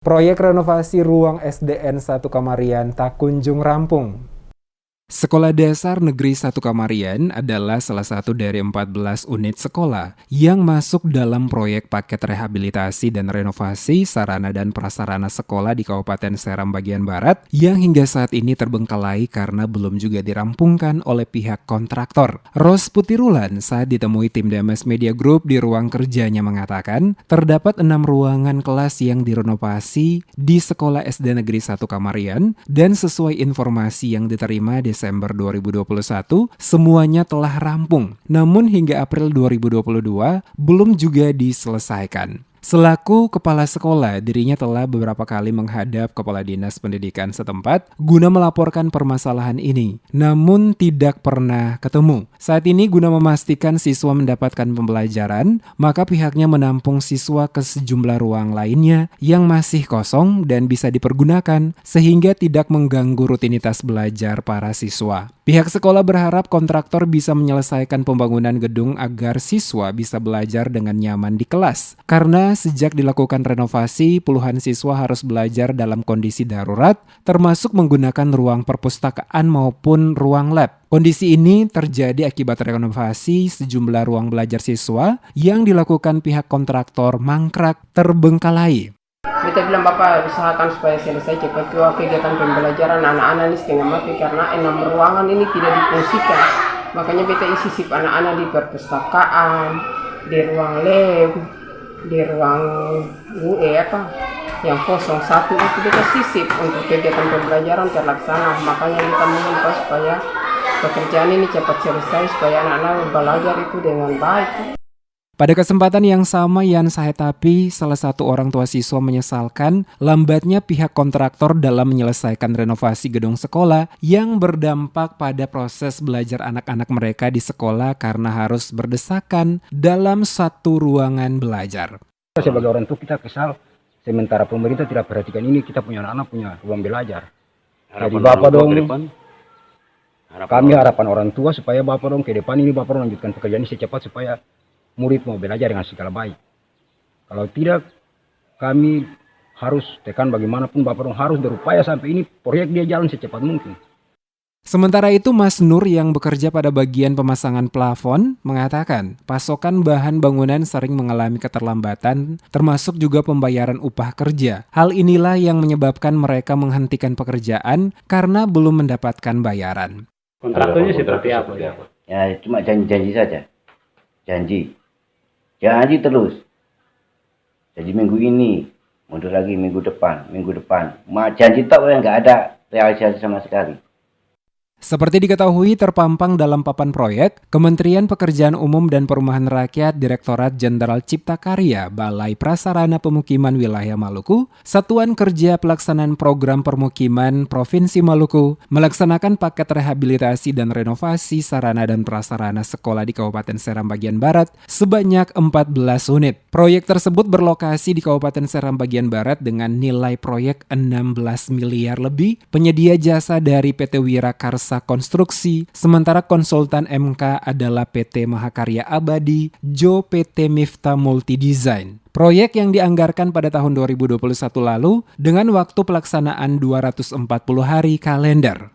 Proyek renovasi ruang SDN 1 Kamarian tak kunjung rampung. Sekolah Dasar Negeri 1 Kamarian adalah salah satu dari 14 unit sekolah yang masuk dalam proyek paket rehabilitasi dan renovasi sarana dan prasarana sekolah di Kabupaten Seram bagian Barat yang hingga saat ini terbengkalai karena belum juga dirampungkan oleh pihak kontraktor. Ros Putirulan saat ditemui tim DMS Media Group di ruang kerjanya mengatakan terdapat 6 ruangan kelas yang direnovasi di Sekolah SD Negeri 1 Kamarian dan sesuai informasi yang diterima Desember 2021, semuanya telah rampung. Namun hingga April 2022, belum juga diselesaikan. Selaku kepala sekolah, dirinya telah beberapa kali menghadap Kepala Dinas Pendidikan setempat guna melaporkan permasalahan ini, namun tidak pernah ketemu. Saat ini guna memastikan siswa mendapatkan pembelajaran, maka pihaknya menampung siswa ke sejumlah ruang lainnya yang masih kosong dan bisa dipergunakan sehingga tidak mengganggu rutinitas belajar para siswa. Pihak sekolah berharap kontraktor bisa menyelesaikan pembangunan gedung agar siswa bisa belajar dengan nyaman di kelas. Karena sejak dilakukan renovasi, puluhan siswa harus belajar dalam kondisi darurat, termasuk menggunakan ruang perpustakaan maupun ruang lab. Kondisi ini terjadi akibat renovasi sejumlah ruang belajar siswa yang dilakukan pihak kontraktor mangkrak terbengkalai. Beta bilang Bapak usahakan supaya selesai cepat kegiatan pembelajaran anak-anak ini setengah mati karena 6 ruangan ini tidak difungsikan. Makanya beta isi sip anak-anak di perpustakaan, di ruang lab, di ruang UE yang kosong satu itu beta sisip untuk kegiatan pembelajaran terlaksana. Makanya kita meminta supaya pekerjaan ini cepat selesai supaya anak-anak belajar itu dengan baik. Pada kesempatan yang sama, Yan Sahetapi, salah satu orang tua siswa menyesalkan lambatnya pihak kontraktor dalam menyelesaikan renovasi gedung sekolah yang berdampak pada proses belajar anak-anak mereka di sekolah karena harus berdesakan dalam satu ruangan belajar. Sebagai orang tua kita kesal, sementara pemerintah tidak perhatikan ini, kita punya anak-anak punya ruang belajar. Jadi Bapak dong, kami harapan orang tua supaya Bapak dong ke depan ini Bapak lanjutkan pekerjaan ini secepat supaya murid mau belajar dengan segala baik. Kalau tidak, kami harus tekan bagaimanapun Bapak dong harus berupaya sampai ini proyek dia jalan secepat mungkin. Sementara itu, Mas Nur yang bekerja pada bagian pemasangan plafon mengatakan pasokan bahan bangunan sering mengalami keterlambatan termasuk juga pembayaran upah kerja. Hal inilah yang menyebabkan mereka menghentikan pekerjaan karena belum mendapatkan bayaran. Kontraktornya seperti apa? Ya cuma janji-janji saja. Janji terus. Jadi minggu ini, mundur lagi minggu depan. Janji tak yang nggak ada realisasi sama sekali. Seperti diketahui terpampang dalam papan proyek, Kementerian Pekerjaan Umum dan Perumahan Rakyat Direktorat Jenderal Cipta Karya Balai Prasarana Pemukiman Wilayah Maluku, Satuan Kerja Pelaksanaan Program Permukiman Provinsi Maluku, melaksanakan paket rehabilitasi dan renovasi sarana dan prasarana sekolah di Kabupaten Seram bagian Barat sebanyak 14 unit. Proyek tersebut berlokasi di Kabupaten Seram bagian Barat dengan nilai proyek 16 miliar lebih, penyedia jasa dari PT Wirakarsa Konstruksi, sementara konsultan MK adalah PT Mahakarya Abadi, Jo PT Mifta Multidesign. Proyek yang dianggarkan pada tahun 2021 lalu dengan waktu pelaksanaan 240 hari kalender.